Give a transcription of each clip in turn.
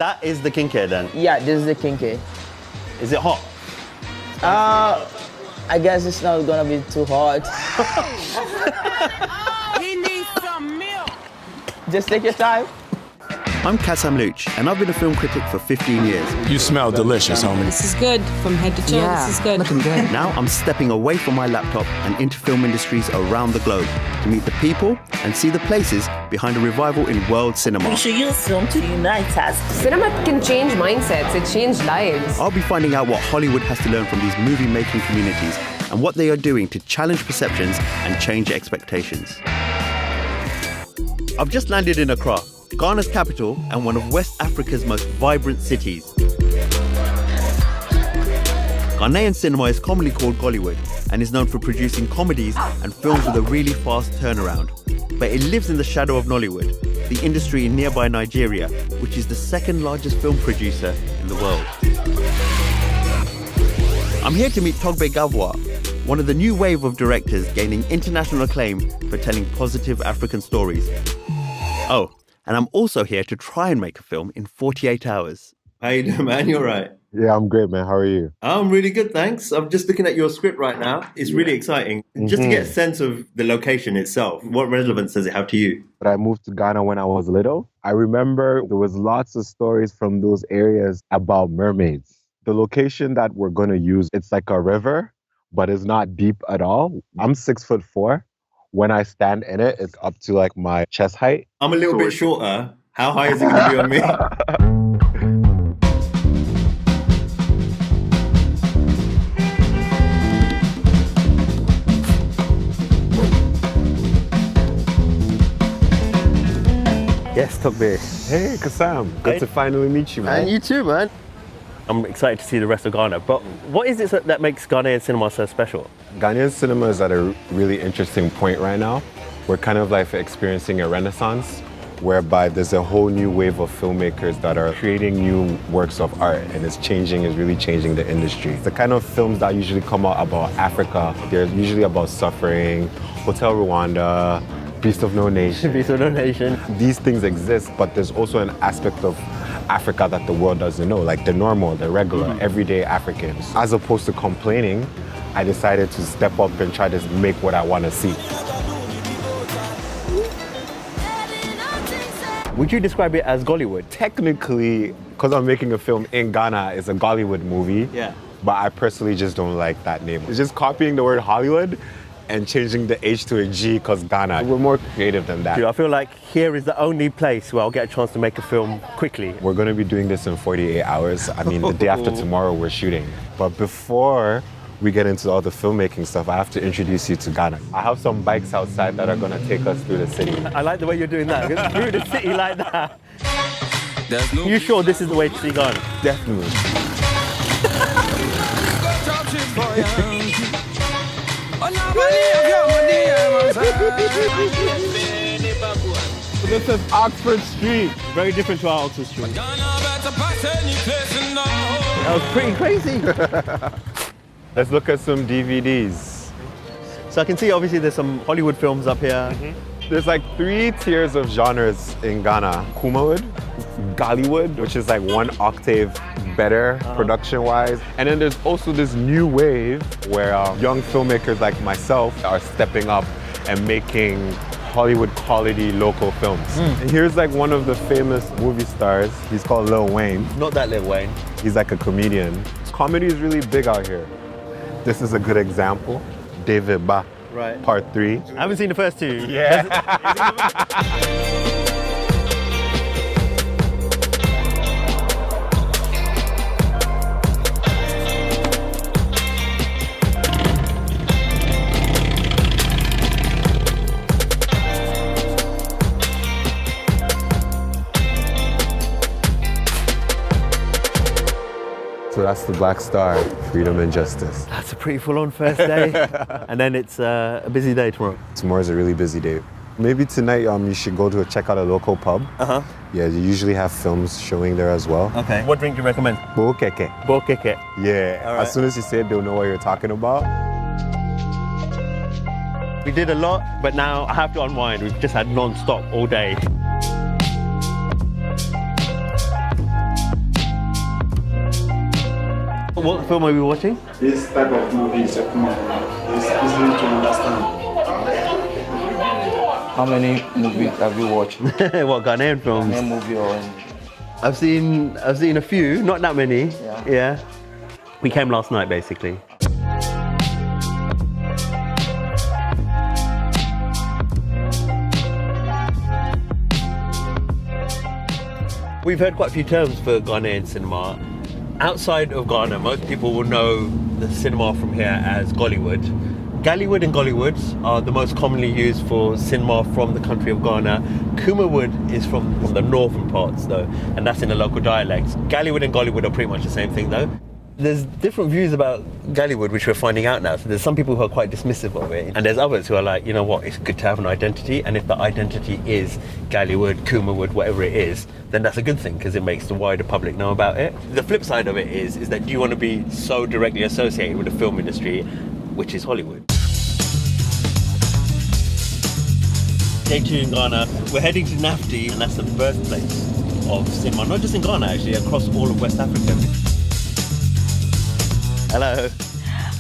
That is the Kincaid then? Yeah, this is the Kincaid. Is it hot? I guess it's not gonna be too hot. He needs some milk. Just take your time. I'm Kassam Luch, and I've been a film critic for 15 years. You smell delicious, homie. This is good from head to toe. Yeah, this is good. looking good. Now I'm stepping away from my laptop and into film industries around the globe to meet the people and see the places behind a revival in world cinema. We should use film to unite us. Cinema can change mindsets, it changed lives. I'll be finding out what Hollywood has to learn from these movie-making communities and what they are doing to challenge perceptions and change expectations. I've just landed in Accra, Ghana's capital and one of West Africa's most vibrant cities. Ghanaian cinema is commonly called Gollywood and is known for producing comedies and films with a really fast turnaround. But it lives in the shadow of Nollywood, the industry in nearby Nigeria, which is the second largest film producer in the world. I'm here to meet Togbe Gavwa, one of the new wave of directors gaining international acclaim for telling positive African stories. Oh, and I'm also here to try and make a film in 48 hours. How you doing, man? You're right. Yeah, I'm great, man. How are you? I'm really good, thanks. I'm just looking at your script right now. It's really exciting. Just to get a sense of the location itself, what relevance does it have to you? But I moved to Ghana when I was little. I remember there was lots of stories from those areas about mermaids. The location that we're going to use, it's like a river, but it's not deep at all. I'm 6'4". When I stand in it, it's up to like my chest height. I'm a little bit shorter. How high is it going to be on me? Yes, Togbe. Hey, Kassam. Good to finally meet you, man. And you too, man. I'm excited to see the rest of Ghana. But what is it that makes Ghanaian cinema so special? Ghanaian cinema is at a really interesting point right now. We're kind of like experiencing a renaissance whereby there's a whole new wave of filmmakers that are creating new works of art, and it's really changing the industry. The kind of films that usually come out about Africa, they're usually about suffering, Hotel Rwanda, Beast of No Nation. Beast of No Nation. These things exist, but there's also an aspect of Africa that the world doesn't know, like the normal, the regular, everyday Africans. As opposed to complaining, I decided to step up and try to make what I want to see. Would you describe it as Gollywood? Technically, because I'm making a film in Ghana, it's a Gollywood movie. Yeah. But I personally just don't like that name. It's just copying the word Hollywood and changing the H to a G because Ghana. We're more creative than that. I feel like here is the only place where I'll get a chance to make a film quickly. We're going to be doing this in 48 hours. I mean, the day after tomorrow we're shooting. But before we get into all the filmmaking stuff, I have to introduce you to Ghana. I have some bikes outside that are going to take us through the city. I like the way you're doing that. Through the city like that. You sure this is the way to see Ghana? Definitely. This is Oxford Street. Very different to our Oxford Street. That was pretty crazy. Let's look at some DVDs. So I can see obviously there's some Hollywood films up here. There's like 3 tiers of genres in Ghana. Kumawood, Gollywood, which is like 1 octave better production-wise. And then there's also this new wave where young filmmakers like myself are stepping up and making Hollywood quality local films. And here's like one of the famous movie stars. He's called Lil Wayne. Not that Lil Wayne. He's like a comedian. Comedy is really big out here. This is a good example. David Ba, right. Part 3. I haven't seen the first 2. Yeah. So that's the Black Star, Freedom and Justice. That's a pretty full-on first day. And then it's a busy day tomorrow. Tomorrow's a really busy day. Maybe tonight you should go to check out a local pub. Yeah, you usually have films showing there as well. Okay. What drink do you recommend? Bokeke. Bokeke. Yeah. All right. As soon as you say it, they'll know what you're talking about. We did a lot, but now I have to unwind. We've just had non-stop all day. What film are we watching? This type of movie is easily to understand. How many movies have you watched? What, Ghanaian films? Any movie or I've seen a few, not that many. Yeah. We came last night, basically. We've heard quite a few terms for Ghanaian cinema. Outside of Ghana, most people will know the cinema from here as Gollywood. Gallywood and Gollywood are the most commonly used for cinema from the country of Ghana. Kumawood is from the northern parts though, and that's in the local dialects. Gallywood and Gollywood are pretty much the same thing though. There's different views about Gallywood, which we're finding out now. So there's some people who are quite dismissive of it, and there's others who are like, you know what, it's good to have an identity, and if the identity is Gallywood, Kumawood, whatever it is, then that's a good thing because it makes the wider public know about it. The flip side of it is that do you want to be so directly associated with the film industry, which is Hollywood? Day 2 in Ghana, we're heading to Nafti, and that's the birthplace of cinema, not just in Ghana actually, across all of West Africa. Hello.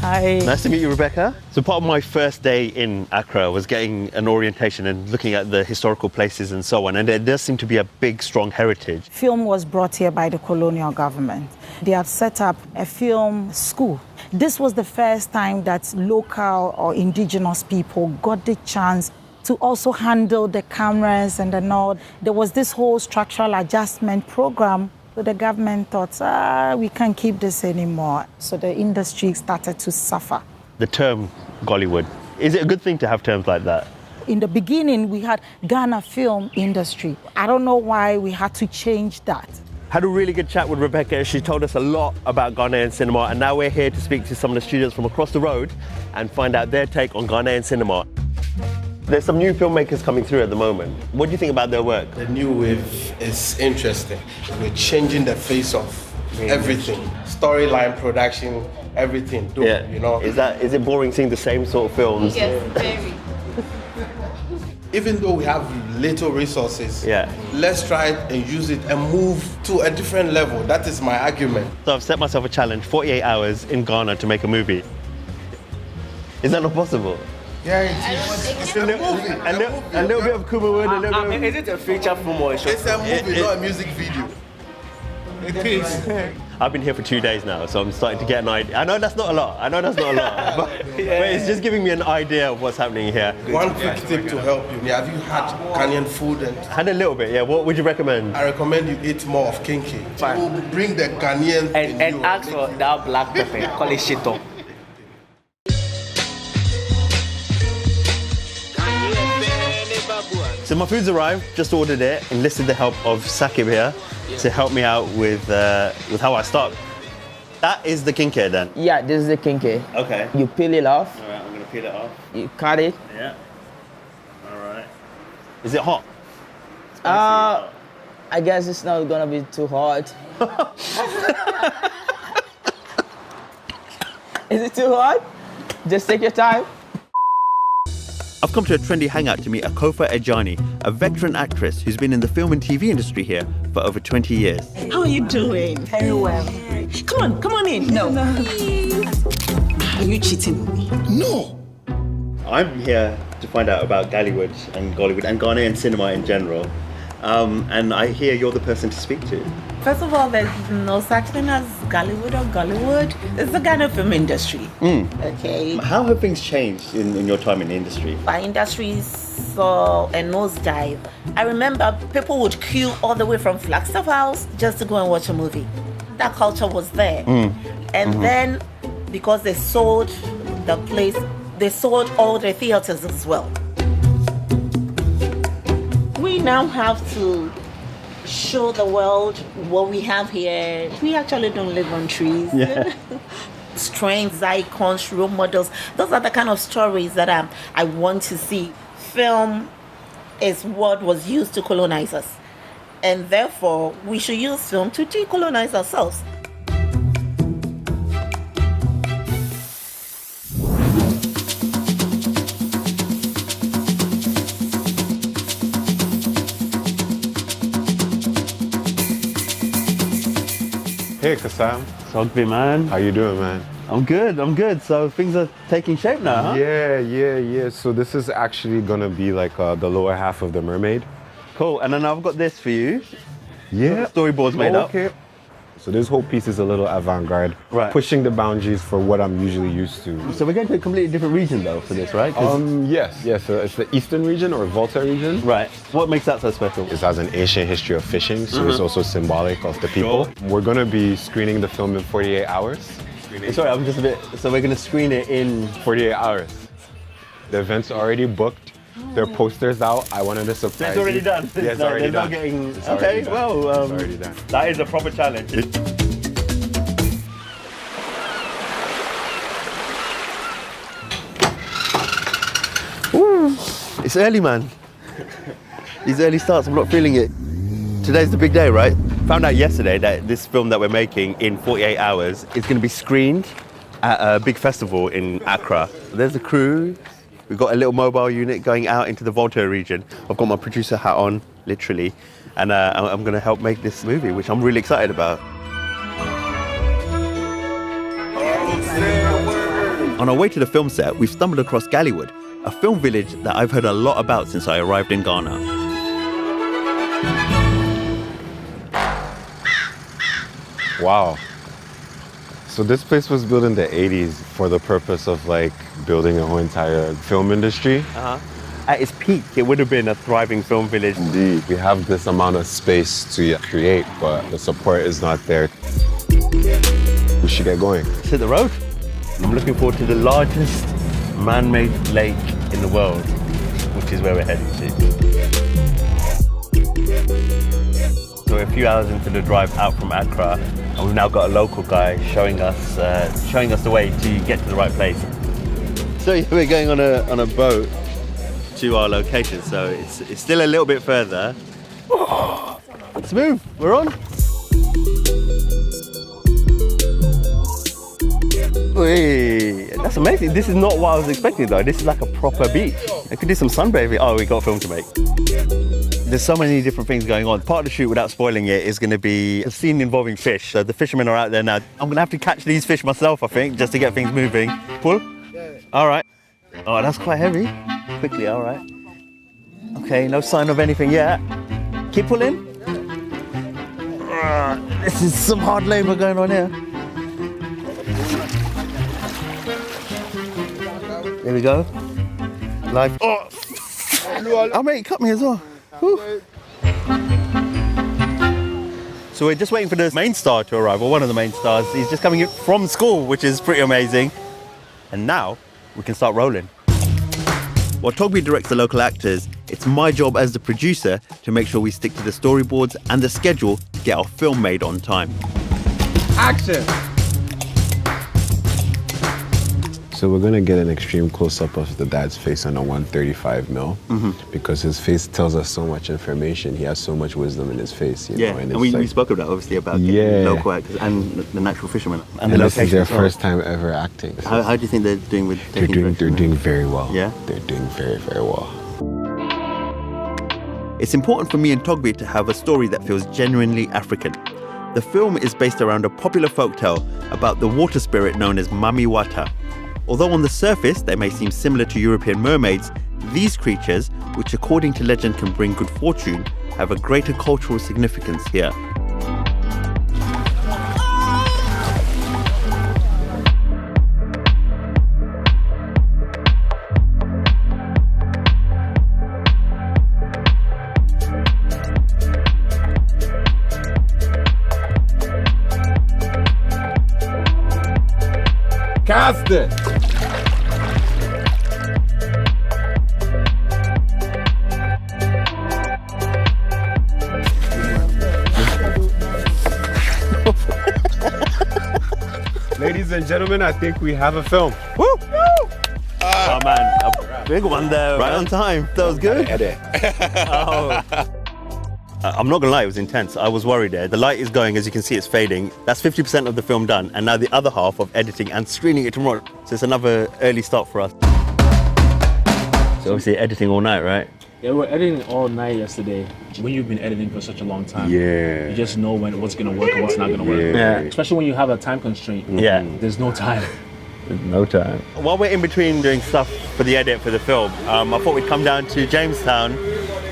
Hi. Nice to meet you, Rebecca. So part of my first day in Accra was getting an orientation and looking at the historical places and so on, and there does seem to be a big, strong heritage. Film was brought here by the colonial government. They have set up a film school. This was the first time that local or indigenous people got the chance to also handle the cameras and the nod. There was this whole structural adjustment program. So the government thought, we can't keep this anymore. So the industry started to suffer. The term Gollywood, is it a good thing to have terms like that? In the beginning, we had Ghana Film Industry. I don't know why we had to change that. Had a really good chat with Rebecca. She told us a lot about Ghanaian cinema, and now we're here to speak to some of the students from across the road and find out their take on Ghanaian cinema. There's some new filmmakers coming through at the moment. What do you think about their work? The new wave is interesting. We're changing the face of everything. Storyline, production, everything. Yeah. You know? Is it boring seeing the same sort of films? Yes, very. Even though we have little resources, Yeah. let's try it and use it and move to a different level. That is my argument. So I've set myself a challenge, 48 hours in Ghana to make a movie. Is that not possible? Yeah, it's a movie. A little bit of Kumawood, a little bit of... Is it a feature film or a short? It's a movie, not a music video. It is. I've been here for 2 days now, so I'm starting to get an idea. I know that's not a lot, but it's just giving me an idea of what's happening here. One quick tip to help you. Have you had Ghanaian food? And Had a little bit, yeah. What would you recommend? I recommend you eat more of kinky. Fine. We'll bring the Ghanaian in And you. ask for that black pepper, call it shito. So my food's arrived, just ordered it, enlisted the help of Sakib here to help me out with how I start. That is the kinke then? Yeah, this is the kinke. Okay. You peel it off, All right, I'm gonna peel it off. you cut it. Yeah. All right. Is it hot? I guess it's not gonna be too hot. Is it too hot? Just take your time. I've come to a trendy hangout to meet Akofa Ejani, a veteran actress who's been in the film and TV industry here for over 20 years. How are you doing? Very well. Come on in. No. Are you cheating on me? No! I'm here to find out about Gallywood and Gollywood and Ghanaian cinema in general. And I hear you're the person to speak to. First of all, there's no such thing as Gallywood or Gollywood. It's the Ghana film industry. Okay. How have things changed in your time in the industry? Our industry saw a nosedive. I remember people would queue all the way from Flagstaff House just to go and watch a movie. That culture was there. And then, because they sold the place, they sold all the theaters as well. We now have to show the world what we have here. We actually don't live on trees. Yeah. Strengths, icons, role models. Those are the kind of stories that I want to see. Film is what was used to colonize us. And therefore, we should use film to decolonize ourselves. Hey, Kassam. Sogby, man. How you doing, man? I'm good. So things are taking shape now, huh? Yeah. So this is actually gonna be like the lower half of the Mermaid. Cool, and then I've got this for you. Yeah. Storyboard's made up. Okay. So this whole piece is a little avant-garde, Right. pushing the boundaries for what I'm usually used to. So we're going to a completely different region though for this, right? Yes. So it's the Eastern region or Volta region. Right. What makes that so special? It has an ancient history of fishing, so it's also symbolic of the people. Sure. We're gonna be screening the film in 48 hours. Sorry, I'm just a bit. So we're going to screen it in 48 hours. The event's already booked. There are posters out. I wanted to surprise It's already you. done. Yeah, it's already They're done. not getting. It's already Okay, done. well, It's already done. that is a proper challenge. Woo. It's early, man. These early starts, I'm not feeling it. Today's the big day, right? Found out yesterday that this film that we're making in 48 hours is going to be screened at a big festival in Accra. There's the crew. We've got a little mobile unit going out into the Volta region. I've got my producer hat on, literally, and I'm going to help make this movie, which I'm really excited about. On our way to the film set, we've stumbled across Gallywood, a film village that I've heard a lot about since I arrived in Ghana. Wow. So this place was built in the 80s for the purpose of like building a whole entire film industry. At its peak, it would have been a thriving film village. Indeed. We have this amount of space to create, but the support is not there. We should get going. Let's hit the road. I'm looking forward to the largest man-made lake in the world, which is where we're heading to. So we're a few hours into the drive out from Accra, and we've now got a local guy showing us the way to get to the right place. So yeah, we're going on a boat to our location, so it's still a little bit further. Let's move. We're on. Wait, that's amazing. This is not what I was expecting though. This is like a proper beach. I could do some sunbathing. Oh, we got a film to make. There's so many different things going on. Part of the shoot, without spoiling it, is going to be a scene involving fish. So the fishermen are out there now. I'm going to have to catch these fish myself, I think, just to get things moving. Pull. All right. Oh, that's quite heavy. Quickly, all right. Okay, no sign of anything yet. Keep pulling. This is some hard labor going on here. There we go. Live. Oh! Oh, mate, cut me as well. Whew. So we're just waiting for the main star to arrive, or one of the main stars. He's just coming in from school, which is pretty amazing. And now we can start rolling. While Togby directs the local actors, it's my job as the producer to make sure we stick to the storyboards and the schedule to get our film made on time. Action! So we're gonna get an extreme close-up of the dad's face on a 135mm because his face tells us so much information. He has so much wisdom in his face, you know. And we spoke about obviously about getting local actors and the natural fishermen. And this is their first time ever acting. So how do you think they're doing with they're doing very well. Yeah? They're doing very, very well. It's important for me and Togby to have a story that feels genuinely African. The film is based around a popular folktale about the water spirit known as Mami Wata. Although on the surface they may seem similar to European mermaids, these creatures, which according to legend can bring good fortune, have a greater cultural significance here. Cast it! Ladies and gentlemen, I think we have a film. Woo! Oh man, a big one there. Right on time. That was good. I'm not gonna lie, it was intense. I was worried there. The light is going, as you can see, it's fading. That's 50% of the film done, and now the other half of editing and screening it tomorrow. So it's another early start for us. So obviously editing all night, right? Yeah, we were editing all night yesterday. When you've been editing for such a long time, you just know what's gonna work and what's not gonna work. Especially when you have a time constraint. There's no time. No time. While we're in between doing stuff for the edit for the film, I thought we'd come down to Jamestown,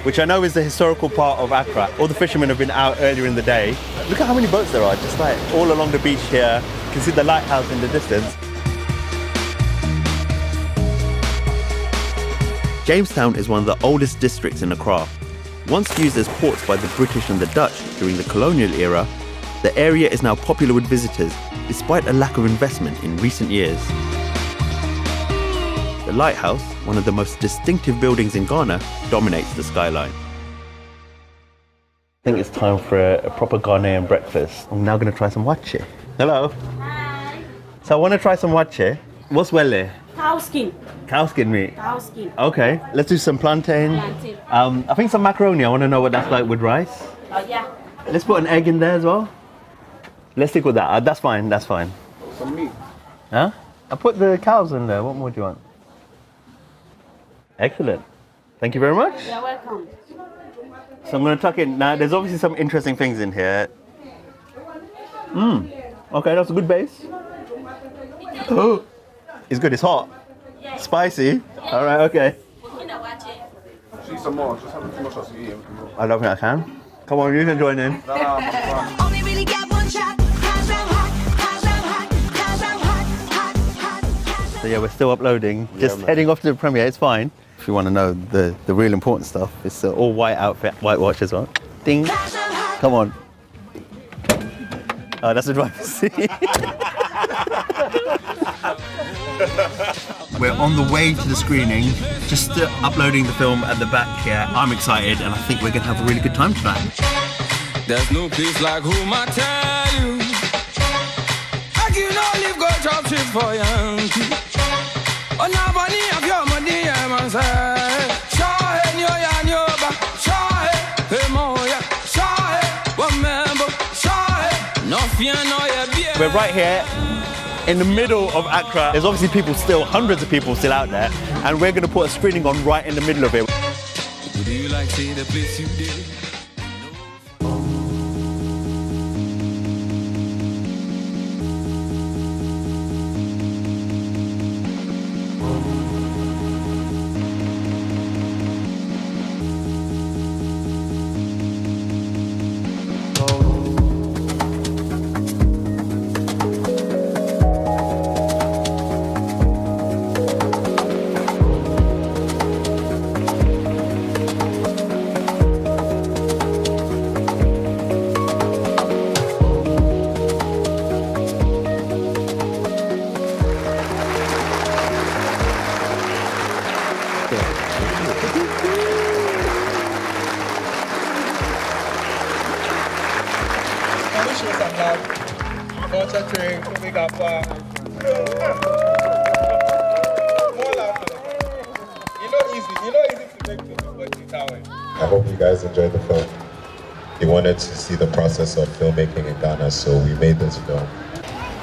which I know is the historical part of Accra. All the fishermen have been out earlier in the day. Look at how many boats there are, just like all along the beach here. You can see the lighthouse in the distance. Jamestown is one of the oldest districts in Accra. Once used as ports by the British and the Dutch during the colonial era, the area is now popular with visitors, despite a lack of investment in recent years. The lighthouse, one of the most distinctive buildings in Ghana, dominates the skyline. I think it's time for a proper Ghanaian breakfast. I'm now going to try some wache. Hello. Hi. So I want to try some wache. What's wele? Cow skin. Cow skin meat. Cow skin. Okay, let's do some plantain. I think some macaroni. I want to know what that's like with rice. Yeah. Let's put an egg in there as well. Let's stick with that. That's fine. That's fine. Some meat. Huh? I put the cows in there. What more do you want? Excellent. Thank you very much. You're welcome. So I'm going to tuck in. Now, there's obviously some interesting things in here. Okay, that's a good base. Oh, it's good. It's hot. Spicy. All right, okay. See some more. Just have too much else to eat. I don't think I can. Come on, you can join in. So yeah, we're still uploading. Just heading off to the premiere. It's fine. If you want to know the real important stuff, it's an all white outfit, white watch as well. Ding. Come on. Oh, that's the driver's seat. We're on the way to the screening, just uploading the film at the back here. I'm excited and I think we're going to have a really good time tonight. There's no place like home, I tell you. I can only go job shit for you. On a bunny of your money, I'm a say. Shahe, nyoba, shahe, hemoya, shahe, wamembo, shahe, no fear, no ya. We're right here in the middle of Accra. There's obviously people still, hundreds of people still out there, and we're going to put a screening on right in the middle of it. Would you like to see the place you did? I hope you guys enjoyed the film. We wanted to see the process of filmmaking in Ghana, so we made this film.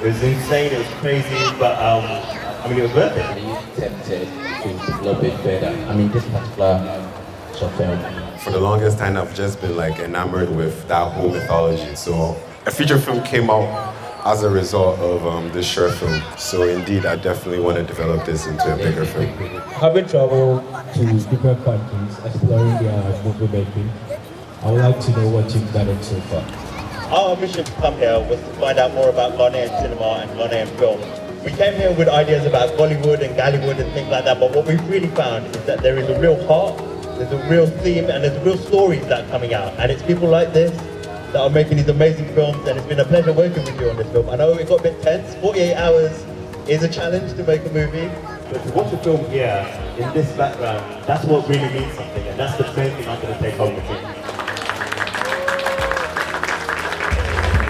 It was insane, it was crazy, but I mean, it was worth it. Are you tempted to develop it further? I mean, this particular short film. For the longest time, I've just been like enamored with that whole mythology. So a feature film came out as a result of this short film. So indeed, I definitely want to develop this into a bigger film. Having traveled to different countries, exploring their movie making, I would like to know what you've done so far. Our mission to come here was to find out more about Ghanaian cinema and Ghanaian film. We came here with ideas about Bollywood and Gallywood and things like that, but what we've really found is that there is a real heart, there's a real theme, and there's real stories that are coming out. And it's people like this that are making these amazing films, and it's been a pleasure working with you on this film. I know it got a bit tense. 48 hours is a challenge to make a movie, but to watch a film here, in this background, that's what really means something, and that's the main thing I'm going to take home with me.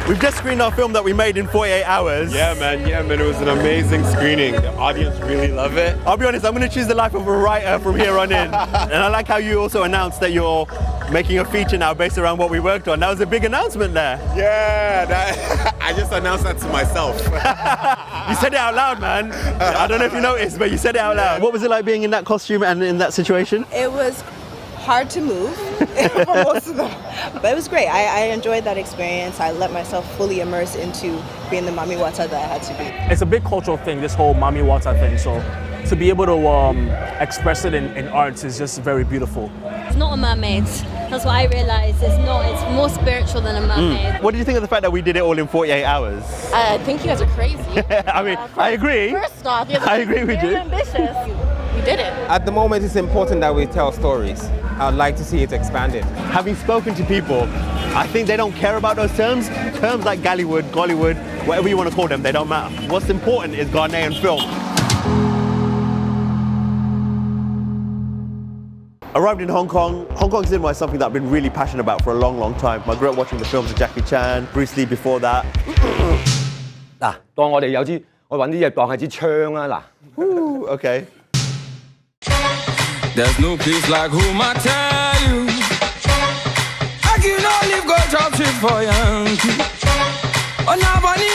We've just screened our film that we made in 48 hours. Yeah, man, it was an amazing screening. The audience really love it. I'll be honest, I'm going to choose the life of a writer from here on in. And I like how you also announced that you're making a feature now based around what we worked on. That was a big announcement there. Yeah, I just announced that to myself. You said it out loud, man. I don't know if you noticed, but you said it out loud. What was it like being in that costume and in that situation? It was hard to move for most of them, but it was great. I enjoyed that experience. I let myself fully immerse into being the Mami Wata that I had to be. It's a big cultural thing, this whole Mami Wata thing. So to be able to express it in arts is just very beautiful. It's not a mermaid. That's what I realised. It's not. It's more spiritual than a mermaid. What do you think of the fact that we did it all in 48 hours? I think you guys are crazy. I mean, I agree. First off, I agree with you. You're ambitious. You did it. At the moment, it's important that we tell stories. I'd like to see it expanded. Having spoken to people, I think they don't care about those terms. Terms like Gallywood, Gollywood, whatever you want to call them, they don't matter. What's important is Ghanaian film. Arrived in Hong Kong. Hong Kong cinema is something that I've been really passionate about for a long, long time. I grew up watching the films of Jackie Chan, Bruce Lee before that. 嗱，當我哋有支，我揾啲嘢當係支槍啊，嗱。Okay. There's no place like home, I tell you. I can only go job trip for Yankee. On a bunny,